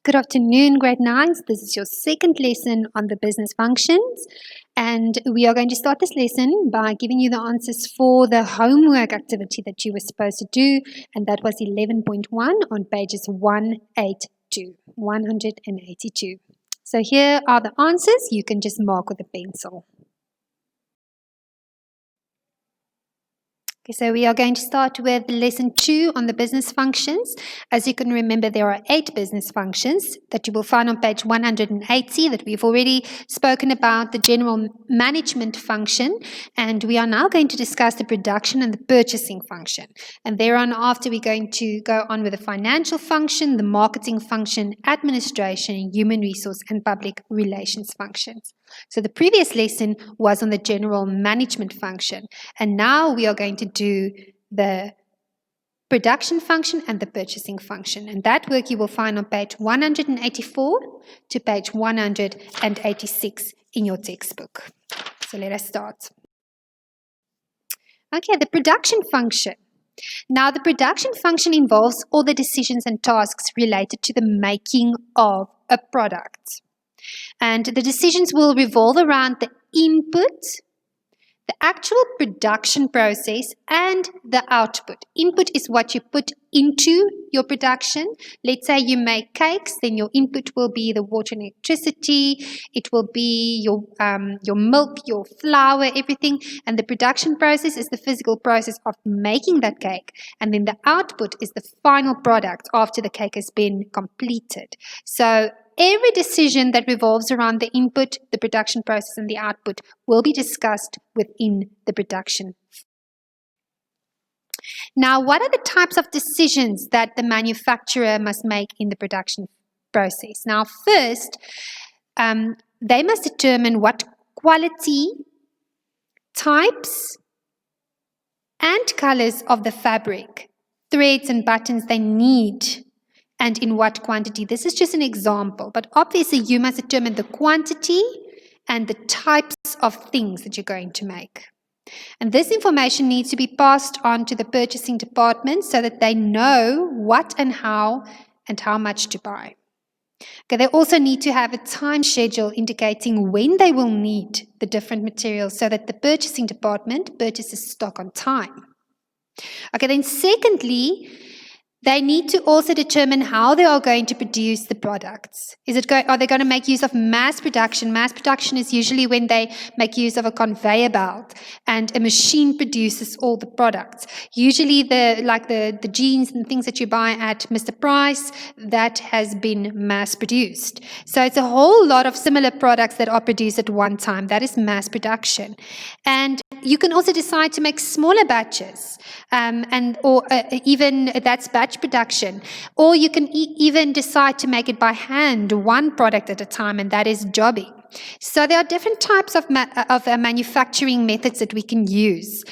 Good afternoon, grade 9s. This is your second lesson on the business functions. And we are going to start this lesson by giving you the answers for the homework activity that you were supposed to do. And that was 11.1 on pages 182. So here are the answers. You can just mark with a pencil. Okay, so we are going to start with lesson 2 on the business functions. As you can remember, there are 8 business functions that you will find on page 180 that we've already spoken about, the general management function, and we are now going to discuss the production and the purchasing function. And thereon after, we're going to go on with the financial function, the marketing function, administration, human resource, and public relations functions. So the previous lesson was on the general management function, and now we are going to do the production function and the purchasing function. And that work you will find on page 184 to page 186 in your textbook. So let us start. Okay, the production function. Now, the production function involves all the decisions and tasks related to the making of a product. And the decisions will revolve around the input, the actual production process, and the output. Input is what you put into your production. Let's say you make cakes, then your input will be the water and electricity. It will be your milk, your flour, everything. And the production process is the physical process of making that cake. And then the output is the final product after the cake has been completed. So every decision that revolves around the input, the production process, and the output will be discussed within the production. Now, what are the types of decisions that the manufacturer must make in the production process? Now, first, they must determine what quality, types, and colors of the fabric, threads, and buttons they need, and in what quantity. This is just an example, but obviously you must determine the quantity and the types of things that you're going to make. And this information needs to be passed on to the purchasing department so that they know what and how much to buy. Okay, they also need to have a time schedule indicating when they will need the different materials so that the purchasing department purchases stock on time. Okay, then secondly, they need to also determine how they are going to produce the products. Are they going to make use of mass production? Mass production is usually when they make use of a conveyor belt and a machine produces all the products. Usually the jeans and things that you buy at Mr. Price, that has been mass produced. So it's a whole lot of similar products that are produced at one time. That is mass production. And you can also decide to make smaller batches, even that's batch production. Or you can even decide to make it by hand, one product at a time, and that is jobbing. So there are different types of manufacturing methods that we can use.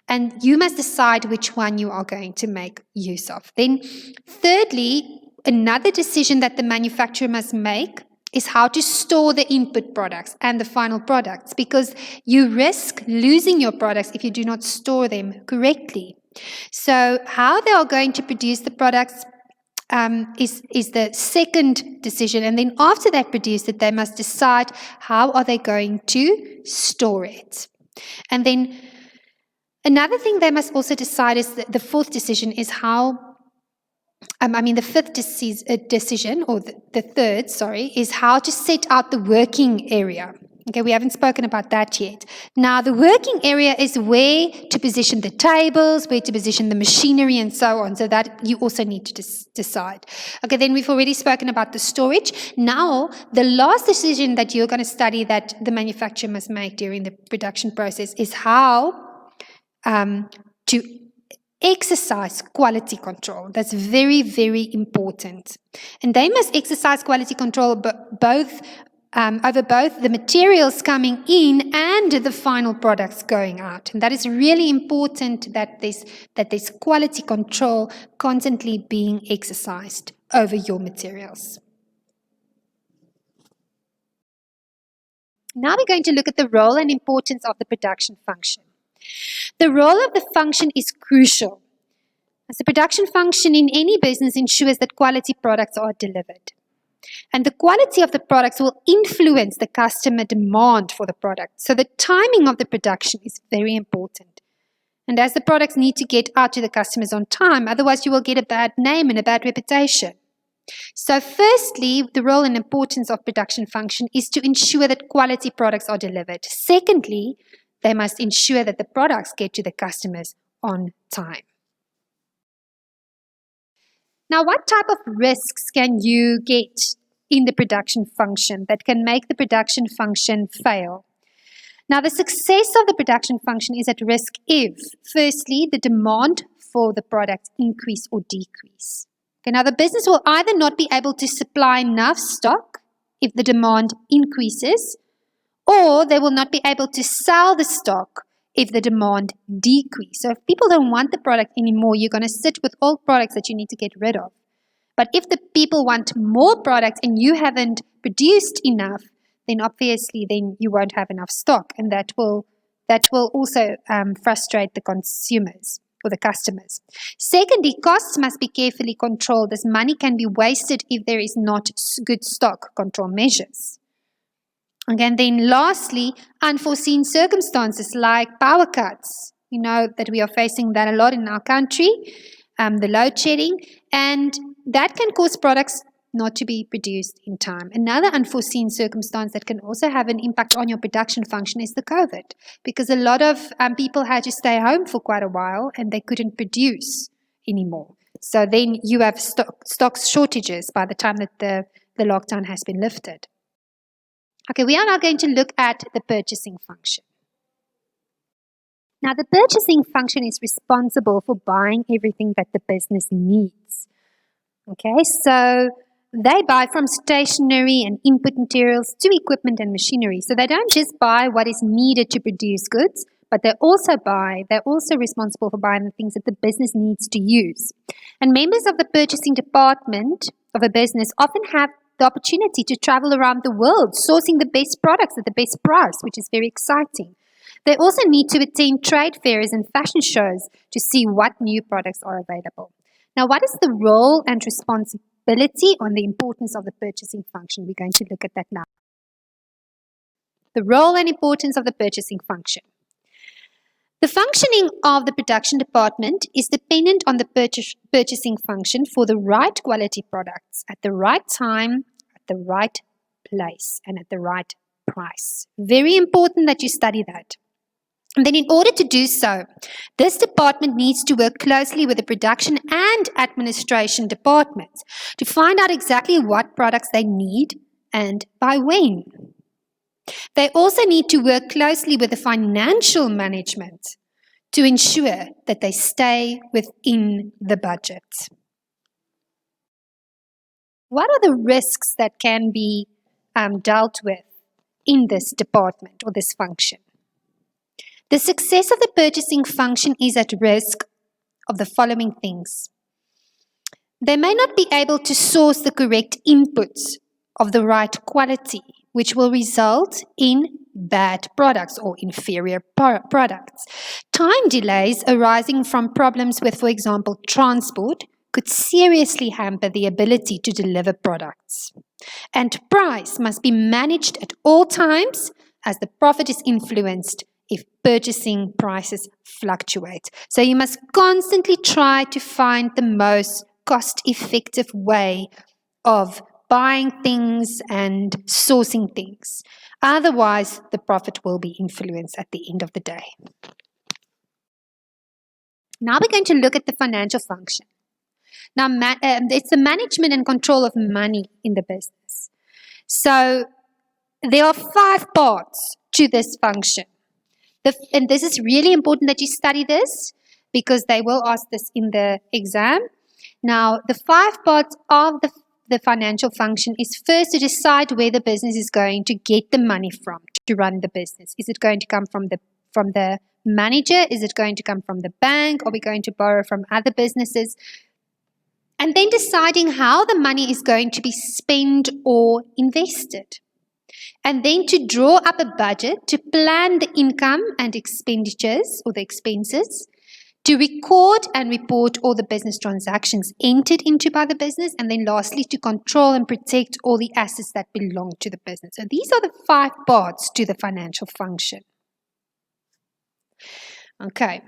And you must decide which one you are going to make use of. Then thirdly, another decision that the manufacturer must make is how to store the input products and the final products, because you risk losing your products if you do not store them correctly. So how they are going to produce the products is the second decision. And then after they've produced it, they must decide how are they going to store it. And then another thing they must also decide is the fourth decision is how the fifth decision, or the third, is how to set out the working area. Okay, we haven't spoken about that yet. Now, the working area is where to position the tables, where to position the machinery, and so on. So that you also need to decide. Okay, then we've already spoken about the storage. Now, the last decision that you're going to study that the manufacturer must make during the production process is how to exercise quality control. That's very, very important. And they must exercise quality control over both the materials coming in and the final products going out. And that is really important, that there's quality control constantly being exercised over your materials. Now we're going to look at the role and importance of the production function. The role of the function is crucial, as the production function in any business ensures that quality products are delivered. And the quality of the products will influence the customer demand for the product. So the timing of the production is very important. And as the products need to get out to the customers on time, otherwise you will get a bad name and a bad reputation. So firstly, the role and importance of production function is to ensure that quality products are delivered. Secondly, they must ensure that the products get to the customers on time. Now, what type of risks can you get in the production function that can make the production function fail? Now, the success of the production function is at risk if, firstly, the demand for the product increase or decrease. Okay, now, the business will either not be able to supply enough stock if the demand increases, or they will not be able to sell the stock if the demand decreases. So if people don't want the product anymore, you're going to sit with old products that you need to get rid of. But if the people want more products and you haven't produced enough, then obviously then you won't have enough stock, and that will also frustrate the consumers or the customers. Secondly, costs must be carefully controlled, as money can be wasted if there is not good stock control measures. Again, then lastly, unforeseen circumstances like power cuts. You know that we are facing that a lot in our country, the load shedding, and that can cause products not to be produced in time. Another unforeseen circumstance that can also have an impact on your production function is the COVID, because a lot of people had to stay home for quite a while and they couldn't produce anymore. So then you have stock shortages by the time that the lockdown has been lifted. Okay, we are now going to look at the purchasing function. Now, the purchasing function is responsible for buying everything that the business needs. Okay, so they buy from stationery and input materials to equipment and machinery. So they don't just buy what is needed to produce goods, but they're also responsible for buying the things that the business needs to use. And members of the purchasing department of a business often have the opportunity to travel around the world, sourcing the best products at the best price, which is very exciting. They also need to attend trade fairs and fashion shows to see what new products are available. Now, what is the role and responsibility on the importance of the purchasing function? We're going to look at that now. The role and importance of the purchasing function. The functioning of the production department is dependent on the purchasing function for the right quality products at the right time, at the right place, and at the right price. Very important that you study that. And then in order to do so, this department needs to work closely with the production and administration departments to find out exactly what products they need and by when. They also need to work closely with the financial management to ensure that they stay within the budget. What are the risks that can be dealt with in this department or this function? The success of the purchasing function is at risk of the following things. They may not be able to source the correct inputs of the right quality, which will result in bad products or inferior products. Time delays arising from problems with, for example, transport could seriously hamper the ability to deliver products. And price must be managed at all times, as the profit is influenced if purchasing prices fluctuate. So you must constantly try to find the most cost-effective way of buying things and sourcing things. Otherwise, the profit will be influenced at the end of the day. Now we're going to look at the financial function. Now, it's the management and control of money in the business. So there are 5 parts to this function. And this is really important that you study this, because they will ask this in the exam. Now, the 5 parts of the financial function is first to decide where the business is going to get the money from to run the business. Is it going to come from the manager? Is it going to come from the bank? Are we going to borrow from other businesses? And then deciding how the money is going to be spent or invested. And then to draw up a budget to plan the income and expenditures or the expenses, To record and report all the business transactions entered into by the business, and then lastly, to control and protect all the assets that belong to the business. So these are the 5 parts to the financial function. Okay.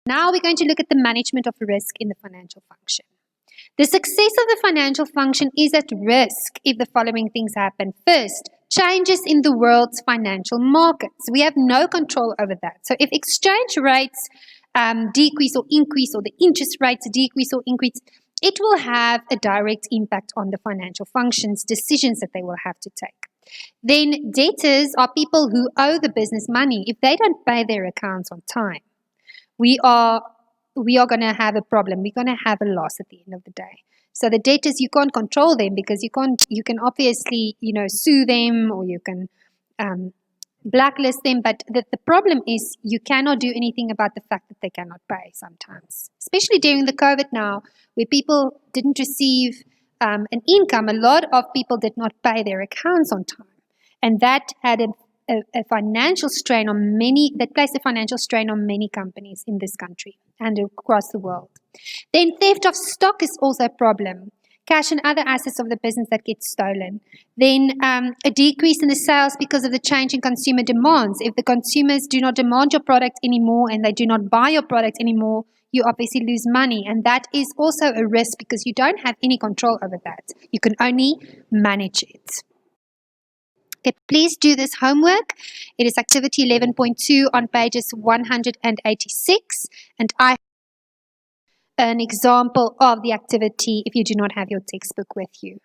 Now we're going to look at the management of risk in the financial function. The success of the financial function is at risk if the following things happen. First, changes in the world's financial markets. We have no control over that. So if exchange rates decrease or increase, or the interest rates decrease or increase, it will have a direct impact on the financial function's decisions that they will have to take. Then debtors are people who owe the business money. If they don't pay their accounts on time, we are going to have a problem. We're going to have a loss at the end of the day. So the debtors, you can't control them because you can obviously, sue them, or you can blacklist them. But the problem is you cannot do anything about the fact that they cannot pay sometimes, especially during the COVID now, where people didn't receive an income. A lot of people did not pay their accounts on time. And that had a financial strain on that placed a financial strain on many companies in this country and across the world. Then theft of stock is also a problem. Cash and other assets of the business that get stolen. Then a decrease in the sales because of the change in consumer demands. If the consumers do not demand your product anymore and they do not buy your product anymore, you obviously lose money. And that is also a risk because you don't have any control over that. You can only manage it. Okay, please do this homework. It is activity 11.2 on pages 186, and I have an example of the activity if you do not have your textbook with you.